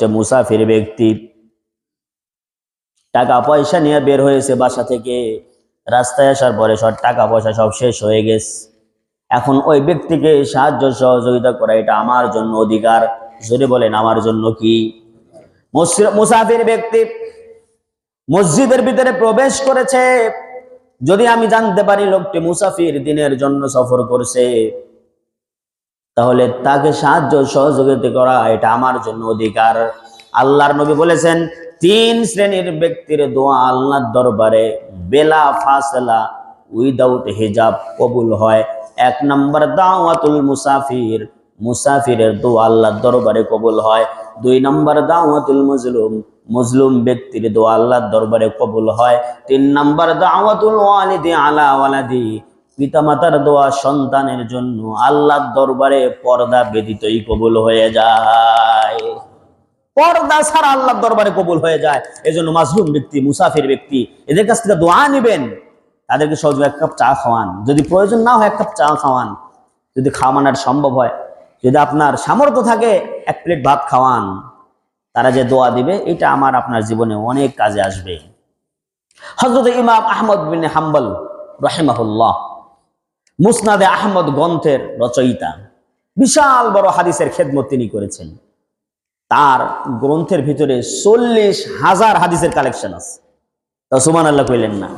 হচ্ছে মুসাফির ব্যক্তি, টাকা পয়সা নিয়ে বের হয়েছে বাসা থেকে, রাস্তায় আসার পরে সব টাকা পয়সা সব শেষ হয়ে গেছে। এখন ওই ব্যক্তিকে সাহায্য সহযোগিতা করা এটা আমার জন্য অধিকার। যদি বলেন আমার জন্য কি? মুসাফির ব্যক্তি মসজিদের ভিতরে প্রবেশ করেছে, যদি আমি জানতে পারি লোকটি মুসাফির, দিনের জন্য সফর করছে, তাহলে তাকে সাহায্য সহযোগিতা করা এটা আমার জন্য অধিকার। আল্লাহর নবী বলেছেন 3 শ্রেণীর ব্যক্তির দোয়া আল্লাহর দরবারে বেলা ফাসলা, উইদাউট হিজাব কবুল হয়। 1 নম্বর দাওয়াতুল মুসাফির, মুসাফিরের দোয়া আল্লাহর দরবারে কবুল হয়। 2 নম্বর দাওয়াতুল মজলুম, মজলুম ব্যক্তির দোয়া আল্লাহর দরবারে কবুল হয়। 3 নম্বর দাওয়াতুল ওয়ালিদি আলা ওয়ালাদি, পিতামাতার দোয়া সন্তানের জন্য আল্লাহর দরবারে পর্দা ব্যতীতই কবুল হয়ে যায়। পর্দা ছাড়া আল্লাহর দরবারে কবুল হয়ে যায়। এজন্য মাজলুম ব্যক্তি, মুসাফির ব্যক্তি, এদের কাছ থেকে দোয়া নেবেন, তাদেরকে সহজ 1 কাপ চা খাওয়ান, যদি প্রয়োজন না হয় 1 কাপ চা খাওয়ান, যদি খাওয়ানোর সম্ভব হয়, যদি আপনার সামর্থ্য থাকে 1 প্লেট ভাত খাওয়ান। তারা যে দোয়া দিবে এটা আমার আপনার জীবনে অনেক কাজে আসবে। হযরত ইমাম আহমদ বিন হাম্বল রাহিমাহুল্লাহ, মুসনাদে আহমদ গ্রন্থের রচয়িতা, বিশাল বড় হাদিসের খেদমত তিনি করেছেন। তার গ্রন্থের ভিতরে 40,000 হাদিসের কালেকশন আছে। তা সুবহানাল্লাহ কইলেন না?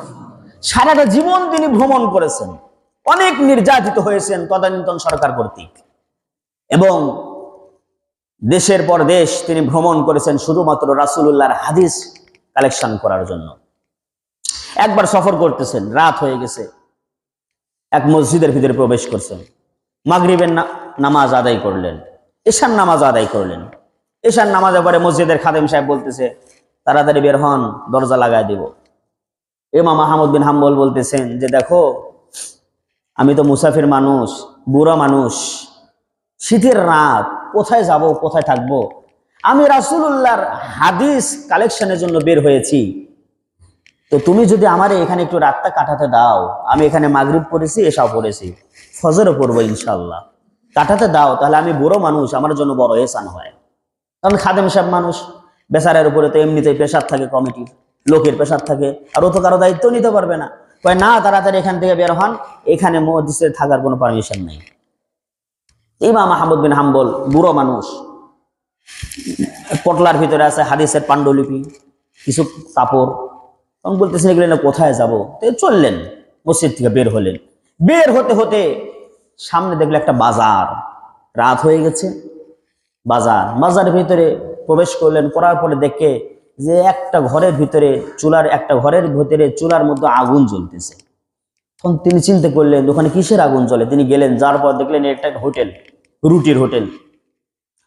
সারাটা জীবন তিনি ভ্রমণ করেছেন, অনেক নির্যাতিত হয়েছেন তদানীন্তন সরকার কর্তৃক, এবং দেশের পর দেশ তিনি ভ্রমণ করেছেন শুধুমাত্র রাসূলুল্লাহর হাদিস কালেকশন করার জন্য। একবার সফর করতেছেন, রাত হয়ে গেছে, এক মসজিদের ভিতরে প্রবেশ করছেন, মাগরিবের নামাজ আদায় করলেন, এশার নামাজ আদায় করলেন। এশার নামাজের পরে মসজিদের খাদেম সাহেব বলতেছে তাড়াতাড়ি বের হন, দরজা লাগায় দিব। ইমাম আহমদ বিন হাম্বল বলতেছেন যে দেখো, আমি তো মুসাফির মানুষ, বুড়া মানুষ, শীতের রাত, কোথায় যাব, কোথায় থাকবো? আমি রাসূলুল্লাহর হাদিস কালেকশনের জন্য বের হয়েছি, তো তুমি যদি আমারে এখানে একটু রাতটা কাটাতে দাও, আমি এখানে মাগরিব পড়েছি, এশাও পড়েছি, ফজরও পড়বো ইনশাআল্লাহ, কাটাতে দাও, তাহলে আমি বুড়ো মানুষ, আমার জন্য বড় এহসান হয়। কারণ খাদেম সাহেব মানুষ, বেচারের উপরে তো এমনিতেই প্রেশার থাকে, কমিটির লোকের প্রেশার থাকে, আর ও তো কারো দায়িত্ব নিতে পারবে না। কয় না, তাড়াতাড়ি এখান থেকে বের হন, এখানে মসজিদে থাকার কোনো পারমিশন নেই। ইমাম আহমদ বিন হাম্বল বুড়ো মানুষ, পটলার ভিতরে আছে হাদিসের পাণ্ডুলিপি, কিছু কাপড়, তখন বলতেছেন এগুলো না কোথায় যাব? তো চললেন, মসজিদ থেকে বের হলেন। বের হতে হতে সামনে দেখলে একটা বাজার, রাত হয়ে গেছে, বাজারের ভিতরে প্রবেশ করলেন। করার পরে দেখে যে একটা ঘরের ভিতরে চুলার মধ্যে আগুন জ্বলতেছে। তখন তিনি চিন্তা করলেন ওখানে কিসের আগুন জ্বলে। তিনি গেলেন, যার পর দেখলেন একটা হোটেল, রুটির হোটেল।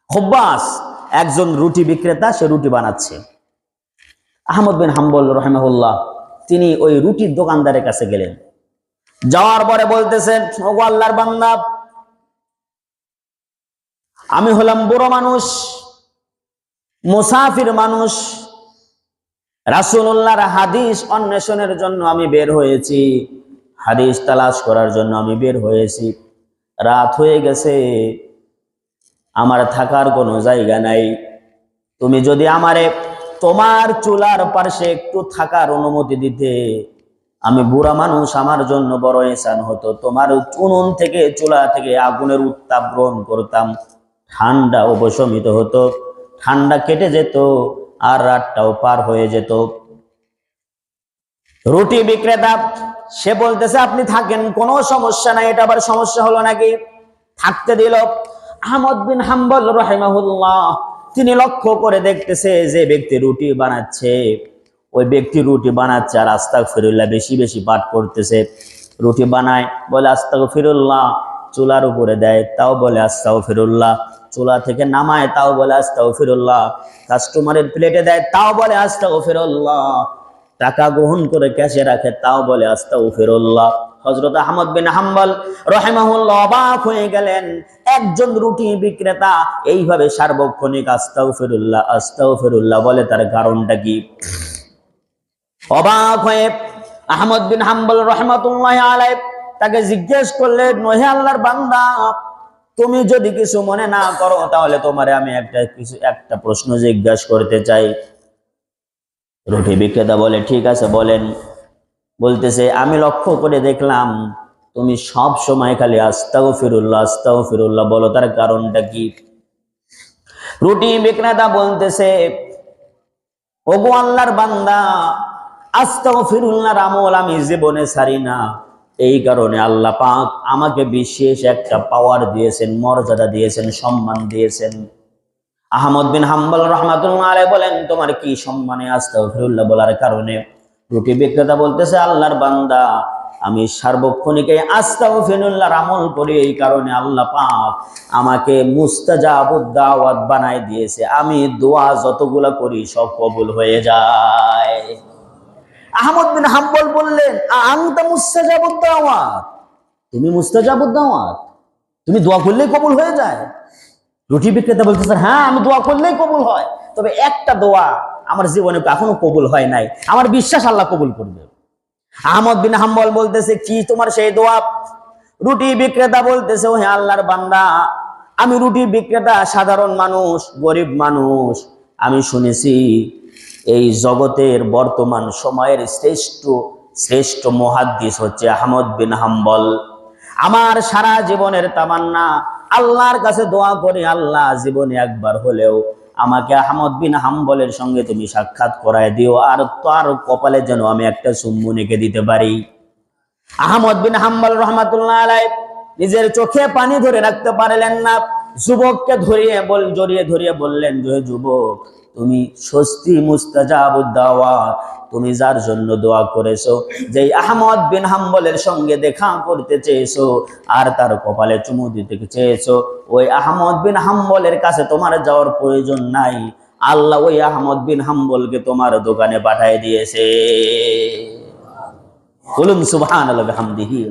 খব্বাস একজন রুটি বিক্রেতা, সে রুটি বানাচ্ছে। আহমদ বিন হাম্বল রাহিমাহুল্লাহ তিনি ওই রুটির দোকানদারের কাছে গেলেন। যাওয়ার পরে বলতেছেন, ওগো আল্লাহর বান্দা, আমি হলাম বুড়ো মানুষ, মুসাফির মানুষ, রাসূলুল্লাহর হাদিস অন্বেষণের জন্য আমি বের হয়েছি, হাদিস তালাশ করার জন্য আমি বের হয়েছি। রাত হয়ে গেছে, আমার থাকার কোনো জায়গা নাই। তুমি যদি আমারে তোমার চুলার পাশে একটু থাকার অনুমতি দিতে, আমি বুড়া মানুষ, আমার জন্য বড় ihsan হতো। তোমার উনুন থেকে, চুলা থেকে আগুনের উত্তাপ গ্রহণ করতাম, ঠান্ডা উপশমিত হতো, ঠান্ডা কেটে যেত, আর রাতটাও পার হয়ে যেত। রুটি বিক্রেতা সে বলতেছে আপনি থাকেন, কোনো সমস্যা নাই। এটা আবার সমস্যা হলো নাকি? থাকতে দিল। আহমদ বিন হাম্বল রাহিমাহুল্লাহ তিনি লক্ষ্য করে দেখতেছে যে ব্যক্তি রুটি বানাচ্ছে, ওই ব্যক্তি রুটি বানাচ্ছে আর আস্তাগফিরুল্লাহ বেশি বেশি পাঠ করতেছে। রুটি বানায়, বলে আস্তাগফিরুল্লাহ, চুলার উপরে দেয়, তাও বলে আস্তাগফিরুল্লাহ, চুলা থেকে নামায়, তাও বলে আস্তাগফিরুল্লাহ, কাস্টমারের প্লেটে দেয়, তাও বলে আস্তাগফিরুল্লাহ, টাকা গ্রহণ করে ক্যাশে রাখে, তাও বলে আস্তাগফিরুল্লাহ। হযরত আহমদ বিন হাম্বল রাহিমাহুল্লাহ অবাক হয়ে গেলেন, একজন রুটি বিক্রেতা এইভাবে সার্বক্ষণিক আস্তাগফিরুল্লাহ আস্তাগফিরুল্লাহ বলে, তার কারণটা কি? অবাক হয়ে আহমদ বিন হাম্বল রাহমাতুল্লাহি আলাইহি তাকে জিজ্ঞেস করলেন, ওহে আল্লাহর বান্দা, তুমি যদি কিছু মনে না করো তাহলে তোমারে আমি একটা প্রশ্ন জিজ্ঞাসা করতে চাই। রুটি বিক্রেতা বলে, ঠিক আছে বলেন। বলতেছে, আমি লক্ষ্য করে দেখলাম তুমি সব সময় খালি আস্তাগফিরুল্লাহ আস্তাগফিরুল্লাহ বলো, তার কারণটা কি? রুটি বিক্রেতা বলতেছে, ওগো আল্লাহর বান্দা, আস্তাগফিরুল্লাহর আমল আমি জীবনে ছাড়ি না। এই কারণে আল্লাহ পাক আমাকে বিশেষ একটা পাওয়ার দিয়েছেন, মর্যাদা দিয়েছেন, সম্মান দিয়েছেন। আহমদ বিন হাম্বল রাহমাতুল্লাহ আলাইহি বলেন, তোমার কি সম্মানে আস্তাগফিরুল্লাহ বলার কারণে? রুটি বিক্রেতা বলতেছে, আল্লাহর বান্দা, আমি সার্বক্ষণিক আস্তাগফিরুল্লাহর আমল করি, এই কারণে আল্লাহ পাক আমাকে মুস্তাজাবুদ দাওয়াত বানায় দিয়েছে। আমি দোয়া যতগুলা করি সব কবুল হয়ে যায়। আহমদ বিন হাম্বল বললেন, আনতা মুস্তাজাবুদ দাওয়াত, তুমি মুস্তাজাবুদ দাওয়াত, তুমি দোয়া করলেই কবুল হয়ে যায়? রুটি বিক্রেতা বলতেছে, হ্যাঁ আমি দোয়া করলেই কবুল হয়, তবে একটা দোয়া আমার জীবনে এখনো কবুল হয় নাই, আমার বিশ্বাস আল্লাহ কবুল করবে। আহমদ বিন হাম্বল বলতেছে, কি তোমার সেই দোয়া? রুটি বিক্রেতা বলতেছে, ও হে আল্লাহর বান্দা, আমি রুটি বিক্রেতা, সাধারণ মানুষ, গরিব মানুষ। আমি শুনেছি এই জগতের বর্তমান সময়ের শ্রেষ্ঠ মুহাদ্দিস হচ্ছে আহমদ বিন হাম্বল। আমার সারা জীবনের তামান্না, আল্লাহর কাছে দোয়া করি, আল্লাহ জীবনে একবার হলেও আমাকে আহমদ বিন হাম্বলের সঙ্গে তুমি সাক্ষাৎ করায় দিও, আর তার কপালে যেন আমি একটা চুম্বন এঁকে দিতে পারি। আহমদ বিন হাম্বল রাহমাতুল্লাহ আলাইহি নিজের চোখে পানি ধরে রাখতে পারলেন না। যুবককে জড়িয়ে ধরিয়ে বললেন, যে যুবক, তুমি স্বস্তি মুস্তাজাবুদ দাওয়াত, তুমি যার জন্য দোয়া করেছো, যে আহমদ বিন হাম্বলের সঙ্গে দেখা করতে চেয়েছো আর তার কপালে চুমু দিতে চেয়েছো, ওই আহমদ বিন হাম্বলের কাছে তোমার যাওয়ার প্রয়োজন নাই। আল্লাহ ওই আহমদ বিন হাম্বলকে তোমার দোকানে পাঠিয়ে দিয়েছে। বলুন সুবহানাল্লাহ বিহামদিহি।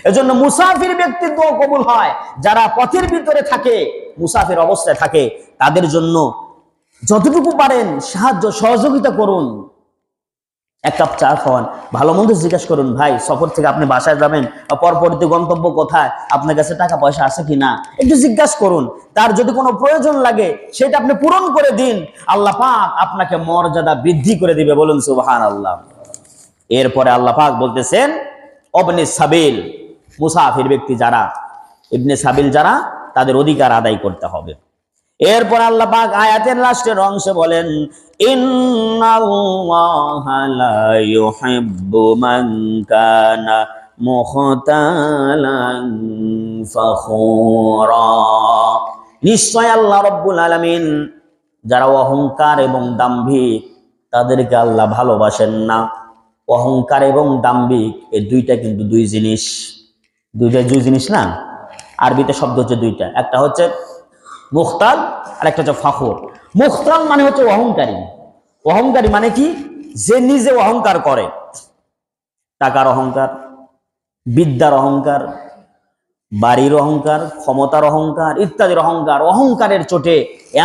এজন্য মুসাফির ব্যক্তির দোয়া কবুল হয়। যারা পথের ভিতরে থাকে, মুসাফির অবস্থায় থাকে, তাদের জন্য যতটুকু পারেন সাহায্য সহযোগিতা করুন। এক কাপ চা খাওয়ান, ভালো মন্দ জিজ্ঞাসা করুন, ভাই সফর থেকে আপনি বাসায় যাবেন, পরবর্তী গন্তব্য কোথায়, আপনার কাছে টাকা পয়সা আছে কিনা, একটু জিজ্ঞাসা করুন। তার যদি কোনো প্রয়োজন লাগে সেটা আপনি পূরণ করে দিন, আল্লাহ পাক আপনাকে মর্যাদা বৃদ্ধি করে দিবে। বলুন সুবহানাল্লাহ। এরপরে আল্লাহ পাক বলতেছেন, ইবনে সাবিল, মুসাফির ব্যক্তি যারা, ইবনে সাবিল যারা, তাদের অধিকার আদায় করতে হবে। এরপর আল্লাহ পাক আয়াতের লাস্টের অংশে বলেন, ইন্নাল্লাহা লা ইউহিব্বু মান কানা মুখতালান ফাখুরা। নিশ্চয় আল্লাহ রাব্বুল আলামিন যারা অহংকার এবং দাম্ভিক, তাদেরকে আল্লাহ ভালোবাসেন না। অহংকার এবং দাম্ভিক এই দুইটা কিন্তু দুই জিনিস না। আরবিতে শব্দ হচ্ছে দুইটা, একটা হচ্ছে মুখতাল আর একটা হচ্ছে ফাখুর। মুখতাল মানে হচ্ছে অহংকারী। অহংকারী মানে কি? যে নিজে অহংকার করে, টাকার অহংকার, বিদ্যার অহংকার, বাড়ির অহংকার, ক্ষমতার অহংকার ইত্যাদির অহংকার। অহংকারের চোটে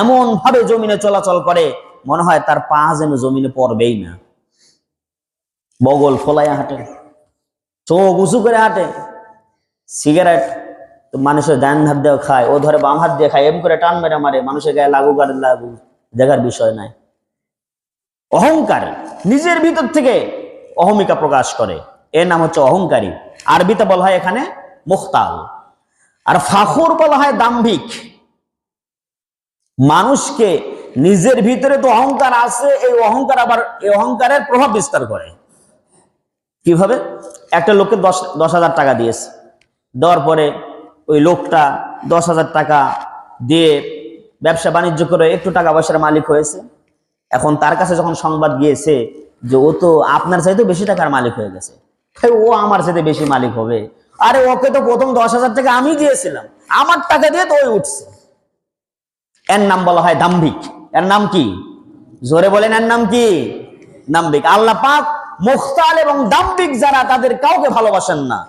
এমন ভাবে জমিনে চলাচল করে মনে হয় তার পা যেন জমিনে পড়বেই না। বগল ফোলাইয়া হাঁটে, চোখ উঁচু করে হাঁটে। সিগারেট মানুষের ডান হাত দিয়ে খায়, ও ধরে বাম হাত দিয়ে খায়, এম করে টান মেরে মারে, মানুষের গায়ে লাগুক আর লাগুক, দেখার বিষয় নাই। অহংকার নিজের ভিতর থেকে অহমিকা প্রকাশ করে, এর নাম হচ্ছে অহংকারী। আরবিতে বলা হয় এখানে মুখতাল। আর ফাখুর বলা হয় দাম্ভিক। মানুষকে নিজের ভিতরে তো অহংকার আছে, এই অহংকার আবার এই অহংকারের প্রভাব বিস্তার করে। কিভাবে? একটা লোককে 10,000 টাকা দিয়েছে, দেওয়ার পরে ওই লোকটা 10,000 টাকা দিয়ে ব্যবসা বাণিজ্য করে একটু টাকা পয়সার মালিক হয়েছে। এখন তার কাছে যখন সংবাদ গিয়েছে যে ও তো আপনার চাইতে বেশি টাকার মালিক হয়ে গেছে, ও আমার চাইতে বেশি মালিক হবে, আরে ওকে তো প্রথম 10,000 টাকা আমি দিয়েছিলাম, আমার টাকা দিয়ে তো ওই উঠছে। এর নাম বলা হয় দাম্ভিক। এর নাম কি? জোরে বলেন, এর নাম কি? দাম্ভিক। আল্লাহ পাক মুখতাল এবং দাম্ভিক যারা, তাদের কাউকে ভালোবাসেন না।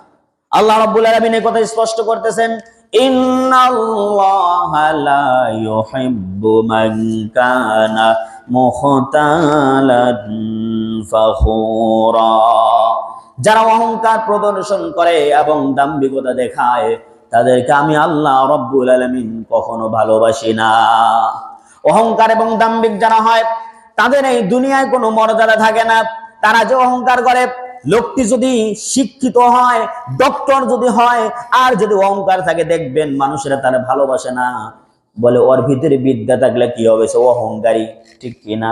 আল্লাহ রাব্বুল আলামিন এই কথা স্পষ্ট করতেছেন, ইন্নাল্লাহা লা ইউহিব্বু মান কানা মুখতালান ফাখুরা। যারা অহংকার প্রদর্শন করে এবং দাম্ভিকতা দেখায়, তাদেরকে আমি আল্লাহ রব্বুল আলামিন কখনো ভালোবাসি না। অহংকার এবং দাম্ভিক যারা হয় তাদের এই দুনিয়ায় কোনো মর্যাদা থাকে না। তারা যে অহংকার করে, লোকটি যদি শিক্ষিত হয়, ডক্টর যদি হয়, আর যদি অহংকার থাকে, দেখবেন মানুষেরা তারা ভালোবাসে না। বলে ওর ভিতরে বিদ্যা থাকলে কি হবে, সে অহংকারী, ঠিক কিনা?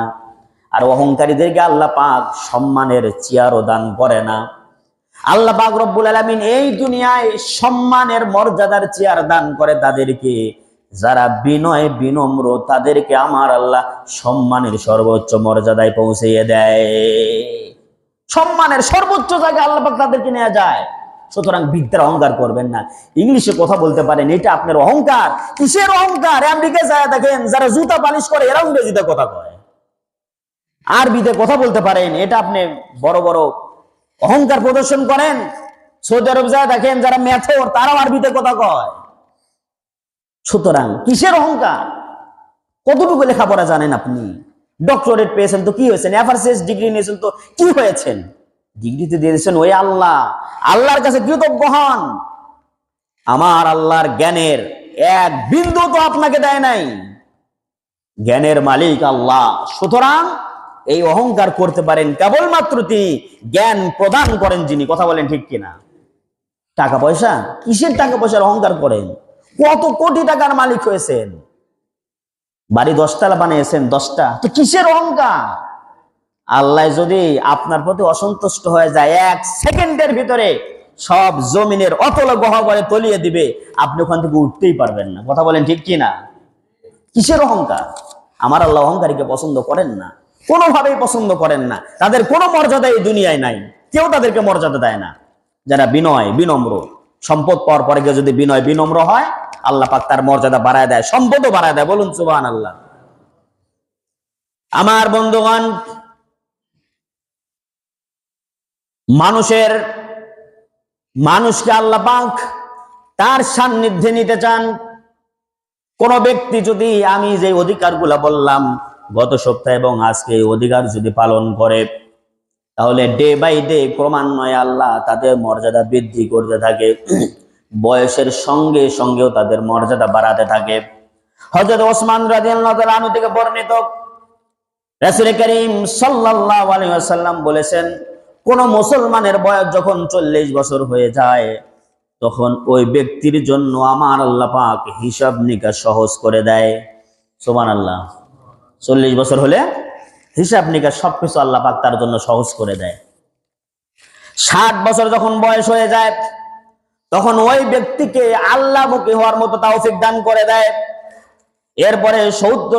আর অহংকারীদেরকে আল্লাহ পাক সম্মানের চেয়ারও দান করে না। আল্লাহ পাক রব্বুল আলামিন এই দুনিয়ায় সম্মানের মর্যাদার চেয়ার দান করে তাদেরকে, যারা বিনয় বিনম্র, তাদেরকে আমার আল্লাহ সম্মানের সর্বোচ্চ মর্যাদায় পৌঁছিয়ে দেয়। সম্মানের সর্বোচ্চ জায়গায় আল্লাহ পাক তাদেরকে নিয়ে যায়। সুতরাং বিদ্যার অহংকার করবেন না। ইংলিশে কথা বলতে পারেন, এটা আপনার অহংকার। কিসের অহংকার? আমেরিকায় যায় দেখেন, যারা জুতা পালিশ করে এরা ইংরেজিতে কথা কয়। আরবিতে কথা বলতে পারেন, এটা আপনি বড় বড় অহংকার প্রদর্শন করেন। সৌদি আরব যায় দেখেন, যারা ম্যাথর তারাও আরবিতে কথা কয়। সুতরাং কিসের অহংকার? কতটুকু লেখাপড়া জানেন আপনি? ডক্টরেট পেয়েছেন তো কি হয়েছেন? এফআরসিএস ডিগ্রি নিয়েছেন তো কি হয়েছেন? ডিগ্রিতে দিয়েছেন ওই আল্লাহ। আল্লাহর কাছে কৃতজ্ঞ হন। আমার আল্লাহর জ্ঞানের এক বিন্দু তো আপনাকে দেয় নাই। জ্ঞানের মালিক আল্লাহ। সুতরাং এই অহংকার করতে পারেন কেবলমাত্র তিনি, জ্ঞান প্রদান করেন যিনি। কথা বলেন ঠিক কিনা? টাকা পয়সা, কিসের টাকা পয়সার অহংকার করেন? কত কোটি টাকার মালিক হয়েছেন, বাড়ি 10 তলা বানিয়েছেন, 10টা, তো কিসের অহংকার? আল্লাহ যদি আপনার প্রতি অসন্তুষ্ট হয়ে যায়, 1 সেকেন্ডের ভিতরে সব জমিনের অতল গহ্বরে তলিয়ে দিবে, আপনি ওখান থেকে উঠতেই পারবেন না। কথা বলেন ঠিক কিনা? কিসের অহংকার? আমার আল্লাহ অহংকারীকে পছন্দ করেন না, কোনোভাবেই পছন্দ করেন না। তাদের কোনো মর্যাদা এই দুনিয়ায় নাই, কেউ তাদেরকে মর্যাদা দেয় না। যারা বিনয় বিনম্র, সম্পদ পাওয়ার পরে কেউ যদি বিনয় বিনম্র হয়, আল্লাহ পাক তার মর্যাদা বাড়ায় দেয়, সম্পদও বাড়ায় দেয়। বলুন সুবহানাল্লাহ। আমার বন্ধুগণ, মানুষকে আল্লাহ পাক তার সান্নিধ্যে নিতে চান। কোন ব্যক্তি যদি আমি যে অধিকারগুলা বললাম গত সপ্তাহে এবং আজকে, এই অধিকার যদি পালন করে, তাহলে ডে বাই ডে ক্রমান্বয়ে আল্লাহ তাদের মর্যাদা বৃদ্ধি করতে থাকে। বয়সের সঙ্গে সঙ্গেও তাদের মর্যাদা বাড়াতে থাকে। হযরত ওসমান রাদিয়াল্লাহু তাআলা আনহু থেকে বর্ণিত, রাসূল করিম সাল্লাল্লাহু আলাইহি ওয়াসাল্লাম বলেছেন, কোন মুসলমানের বয়স যখন 40 বছর হয়ে যায়, তখন ওই ব্যক্তির জন্য আমার আল্লাহ পাক হিসাব নিকাশ সহজ করে দেয়। সুবহানাল্লাহ। 40 বছর হলে হিসাব নিকাশ সবকিছু আল্লাহ পাক তার জন্য সহজ করে দেয়। 60 বছর যখন বয়স হয়ে যায়, তখন ওই ব্যক্তিকে আল্লাহমুখী হওয়ার মতো তৌফিক দান করে দেয়। এরপরে 70